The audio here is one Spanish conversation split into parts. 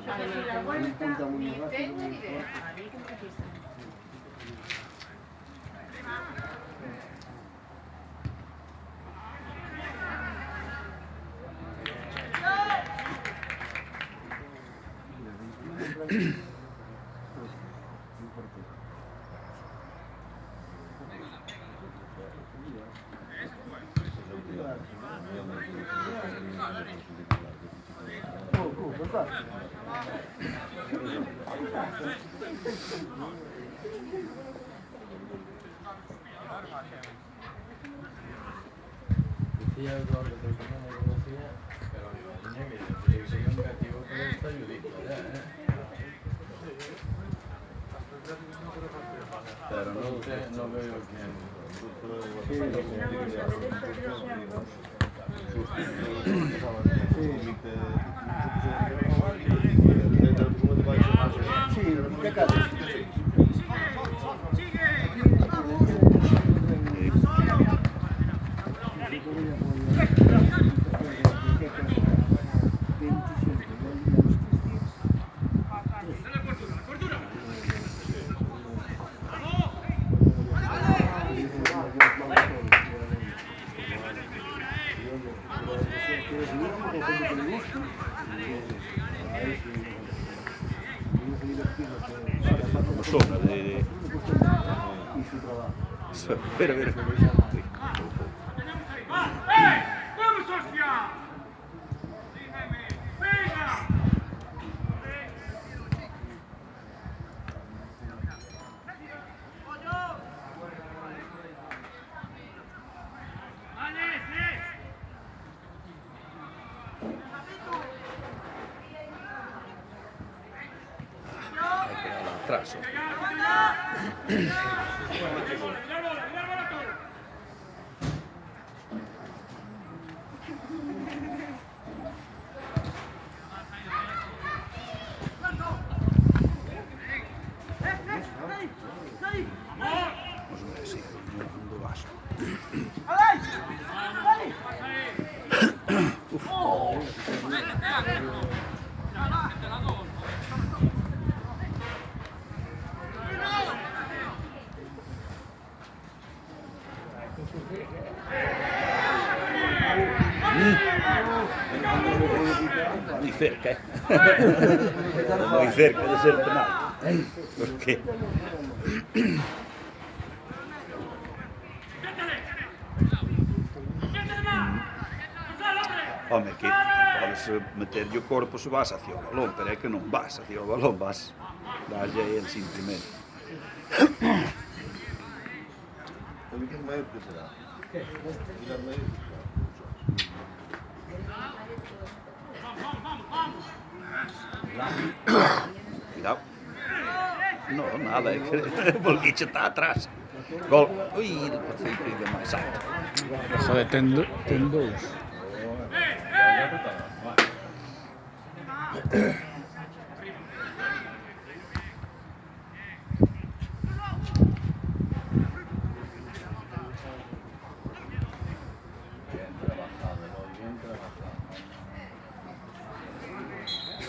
Entonces la vuelta ni tengo ni idea. Decía Eduardo que no me conocía, pero niña que soy un negativo que está ayudito ya, Pero no veo quién. Sombra de... Ver. ¡Vamos, hostia! ¡Venga! Atrás. Muy cerca, muy cerca de ser penal. ¿Por qué? Home, que podes meter o corpo se vas hacia o balón, pero é que non vas hacia o balón, vas dalle a él simplemente. Cuidado. No, nada, é que o Bolguiche está atrás. Gol. Ui, perfeito, ainda máis alto. Só ten dous.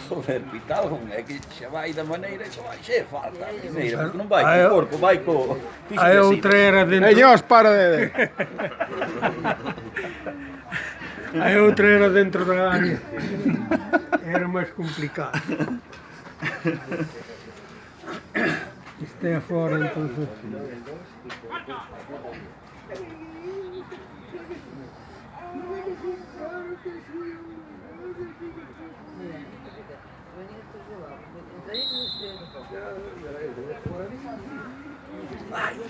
Joder, pitado, é que xa vai da maneira que vai xe falta a primeira, porque non vai co corpo, vai co... A outra era dentro... Ellos, para de... A outra era dentro da área. Era máis complicado. Este é fora, entonces... Ai!